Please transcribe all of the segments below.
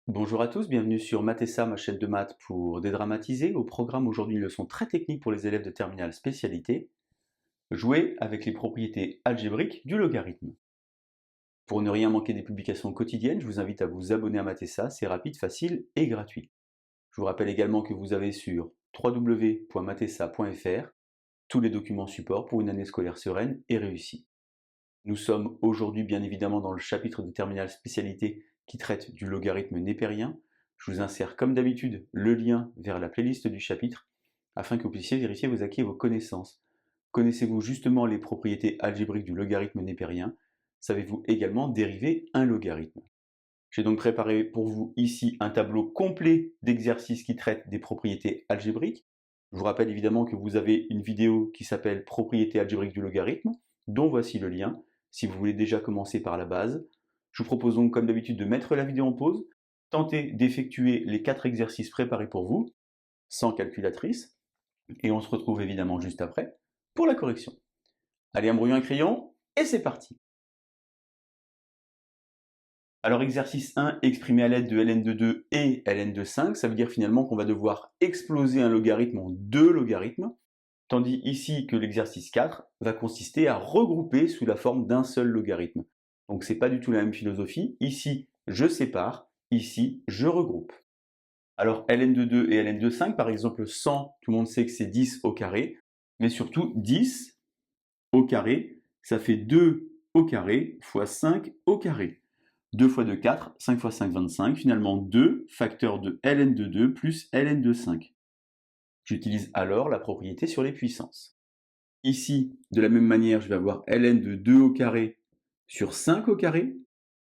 Bonjour à tous, bienvenue sur Mathessa, ma chaîne de maths pour dédramatiser. Au programme aujourd'hui une leçon très technique pour les élèves de terminale spécialité. Jouer avec les propriétés algébriques du logarithme. Pour ne rien manquer des publications quotidiennes, je vous invite à vous abonner à Mathessa, c'est rapide, facile et gratuit. Je vous rappelle également que vous avez sur www.mathessa.fr tous les documents support pour une année scolaire sereine et réussie. Nous sommes aujourd'hui bien évidemment dans le chapitre de terminale spécialité qui traite du logarithme népérien. Je vous insère comme d'habitude le lien vers la playlist du chapitre afin que vous puissiez vérifier vos acquis et vos connaissances. Connaissez-vous justement les propriétés algébriques du logarithme népérien? Savez-vous également dériver un logarithme? J'ai donc préparé pour vous ici un tableau complet d'exercices qui traitent des propriétés algébriques. Je vous rappelle évidemment que vous avez une vidéo qui s'appelle Propriétés algébriques du logarithme, dont voici le lien, si vous voulez déjà commencer par la base. Je vous propose donc comme d'habitude de mettre la vidéo en pause, tenter d'effectuer les 4 exercices préparés pour vous, sans calculatrice, et on se retrouve évidemment juste après pour la correction. Allez, un brouillon, un crayon, et c'est parti! Alors exercice 1, exprimé à l'aide de ln de 2 et ln de 5, ça veut dire finalement qu'on va devoir exploser un logarithme en deux logarithmes, tandis ici que l'exercice 4 va consister à regrouper sous la forme d'un seul logarithme. Donc c'est pas du tout la même philosophie, ici je sépare, ici je regroupe. Alors ln de 2 et ln de 5, par exemple 100, tout le monde sait que c'est 10 au carré, mais surtout 10 au carré, ça fait 2 au carré fois 5 au carré. 2 fois 2, 4, 5 fois 5, 25, finalement 2 facteur de ln de 2 plus ln de 5. J'utilise alors la propriété sur les puissances. Ici, de la même manière, je vais avoir ln de 2 au carré sur 5 au carré,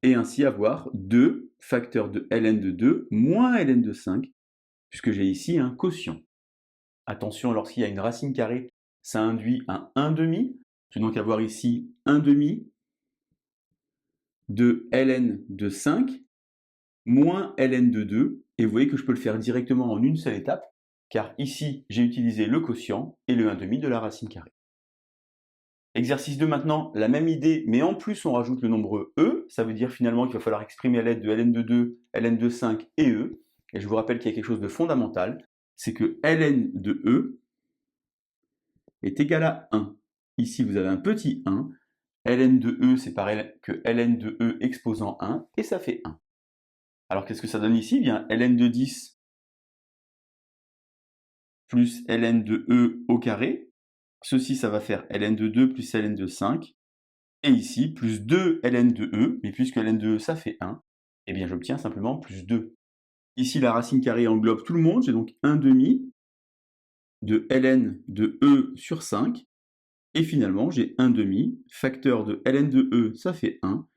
et ainsi avoir 2 facteur de ln de 2 moins ln de 5, puisque j'ai ici un quotient. Attention, lorsqu'il y a une racine carrée, ça induit un 1/2. Je vais donc avoir ici 1/2 de ln de 5 moins ln de 2, et vous voyez que je peux le faire directement en une seule étape, car ici j'ai utilisé le quotient et le 1/2 de la racine carrée. Exercice 2 maintenant, la même idée, mais en plus on rajoute le nombre e, ça veut dire finalement qu'il va falloir exprimer à l'aide de ln de 2, ln de 5 et e, et je vous rappelle qu'il y a quelque chose de fondamental, c'est que ln de e est égal à 1. Ici vous avez un petit 1, ln de e c'est pareil que ln de e exposant 1, et ça fait 1. Alors qu'est-ce que ça donne ici? Bien, ln de 10 plus ln de e au carré. Ceci, ça va faire ln de 2 plus ln de 5. Et ici, plus 2 ln de e, mais puisque ln de e, ça fait 1, eh bien j'obtiens simplement plus 2. Ici, la racine carrée englobe tout le monde, j'ai donc 1/2 de ln de e sur 5. Et finalement, j'ai 1/2 facteur de ln de e, ça fait 1,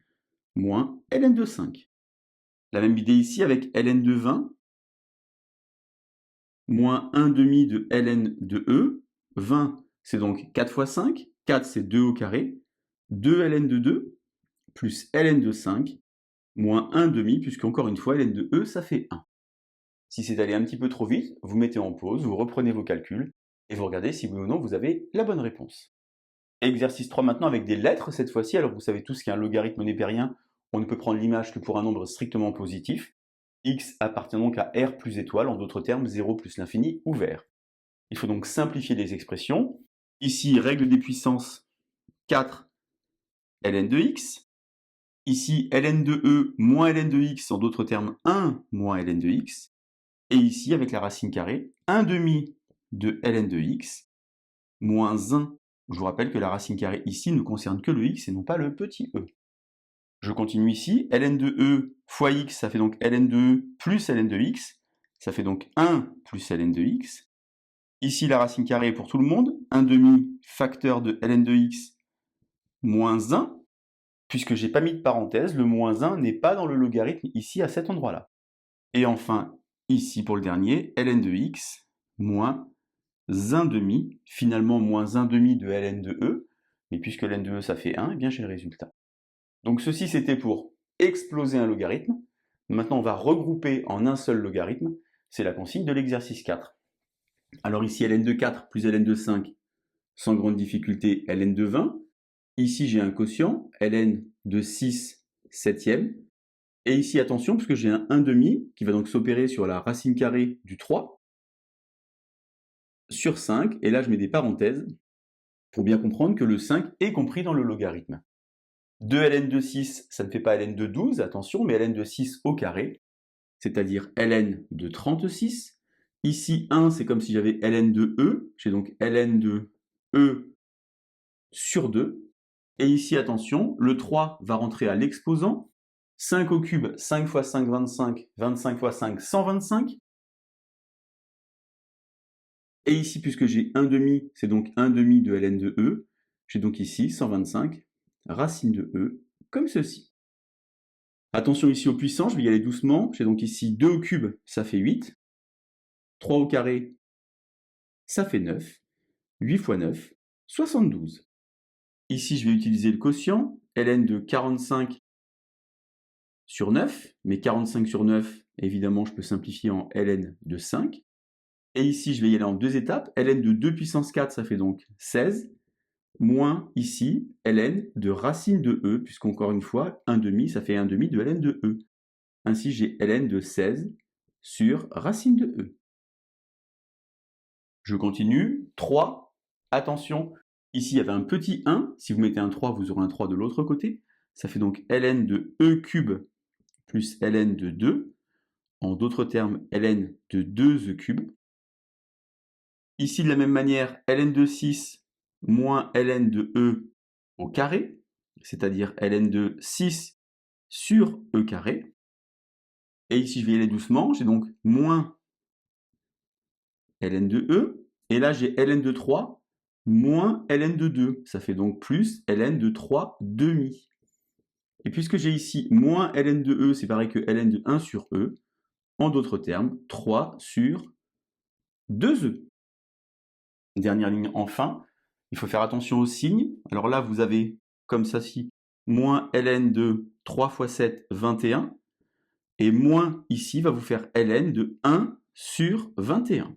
moins ln de 5. La même idée ici avec ln de 20, moins 1/2 de ln de e. 20, c'est donc 4 fois 5. 4, c'est 2 au carré. 2 ln de 2, plus ln de 5, moins 1/2, puisque encore une fois, ln de e, ça fait 1. Si c'est allé un petit peu trop vite, vous mettez en pause, vous reprenez vos calculs, et vous regardez si oui ou non vous avez la bonne réponse. Exercice 3 maintenant avec des lettres cette fois-ci. Alors vous savez tous qu'un logarithme népérien, on ne peut prendre l'image que pour un nombre strictement positif. X appartient donc à R plus étoile, en d'autres termes 0 plus l'infini ouvert. Il faut donc simplifier les expressions. Ici, règle des puissances 4 ln de x. Ici, ln de e moins ln de x, en d'autres termes 1 moins ln de x. Et ici, avec la racine carrée, 1/2 de ln de x moins 1. Je vous rappelle que la racine carrée ici ne concerne que le x et non pas le petit e. Je continue ici, ln de e fois x, ça fait donc ln de e plus ln de x, ça fait donc 1 plus ln de x. Ici, la racine carrée est pour tout le monde, 1/2 facteur de ln de x moins 1, puisque j'ai pas mis de parenthèse, le moins 1 n'est pas dans le logarithme ici à cet endroit-là. Et enfin, ici pour le dernier, ln de x moins 1/2, finalement moins 1/2 de ln de e, mais puisque ln de e ça fait 1, eh bien j'ai le résultat. Donc ceci c'était pour exploser un logarithme. Maintenant on va regrouper en un seul logarithme, c'est la consigne de l'exercice 4. Alors ici ln de 4 plus ln de 5, sans grande difficulté ln de 20. Ici j'ai un quotient, ln de 6 septième. Et ici, attention, parce que j'ai un 1/2 qui va donc s'opérer sur la racine carrée du 3 sur 5, et là je mets des parenthèses pour bien comprendre que le 5 est compris dans le logarithme. 2 ln de 6, ça ne fait pas ln de 12, attention, mais ln de 6 au carré, c'est-à-dire ln de 36. Ici, 1, c'est comme si j'avais ln de e, j'ai donc ln de e sur 2. Et ici, attention, le 3 va rentrer à l'exposant. 5 au cube, 5 fois 5, 25, 25 fois 5, 125. Et ici, puisque j'ai 1/2, c'est donc 1/2 de ln de e, j'ai donc ici 125 racine de e, comme ceci. Attention ici au puissant, je vais y aller doucement. J'ai donc ici 2 au cube, ça fait 8. 3 au carré, ça fait 9. 8 fois 9, 72. Ici, je vais utiliser le quotient, ln de 45 sur 9, mais 45 sur 9, évidemment, je peux simplifier en ln de 5. Et ici, je vais y aller en deux étapes. ln de 2 puissance 4, ça fait donc 16, moins ici, ln de racine de e, puisqu'encore une fois, 1/2, ça fait 1/2 de ln de e. Ainsi, j'ai ln de 16 sur racine de e. Je continue. 3, attention, ici il y avait un petit 1, si vous mettez un 3, vous aurez un 3 de l'autre côté. Ça fait donc ln de e cube plus ln de 2, en d'autres termes ln de 2e cube. Ici de la même manière, ln de 6 moins ln de e au carré, c'est-à-dire ln de 6 sur e carré. Et ici je vais y aller doucement, j'ai donc moins ln de e, et là j'ai ln de 3 moins ln de 2, ça fait donc plus ln de 3 demi. Et puisque j'ai ici moins ln de e, c'est pareil que ln de 1 sur e, en d'autres termes, 3 sur 2e. Dernière ligne enfin, il faut faire attention aux signes. Alors là, vous avez comme ceci, moins ln de 3 fois 7, 21, et moins ici va vous faire ln de 1 sur 21.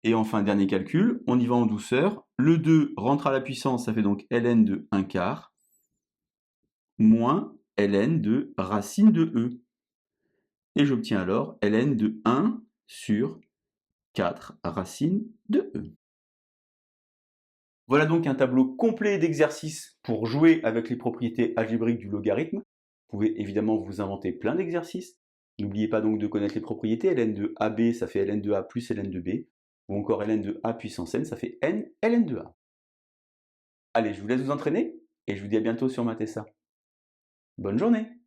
Et enfin, dernier calcul, on y va en douceur. Le 2 rentre à la puissance, ça fait donc ln de 1 quart, moins ln de racine de e. Et j'obtiens alors ln de 1 sur 4 racine de e. Voilà donc un tableau complet d'exercices pour jouer avec les propriétés algébriques du logarithme. Vous pouvez évidemment vous inventer plein d'exercices. N'oubliez pas donc de connaître les propriétés. Ln de AB, ça fait ln de A plus ln de B. Ou encore ln de A puissance n, ça fait n ln de A. Allez, je vous laisse vous entraîner et je vous dis à bientôt sur Mathessa. Bonne journée!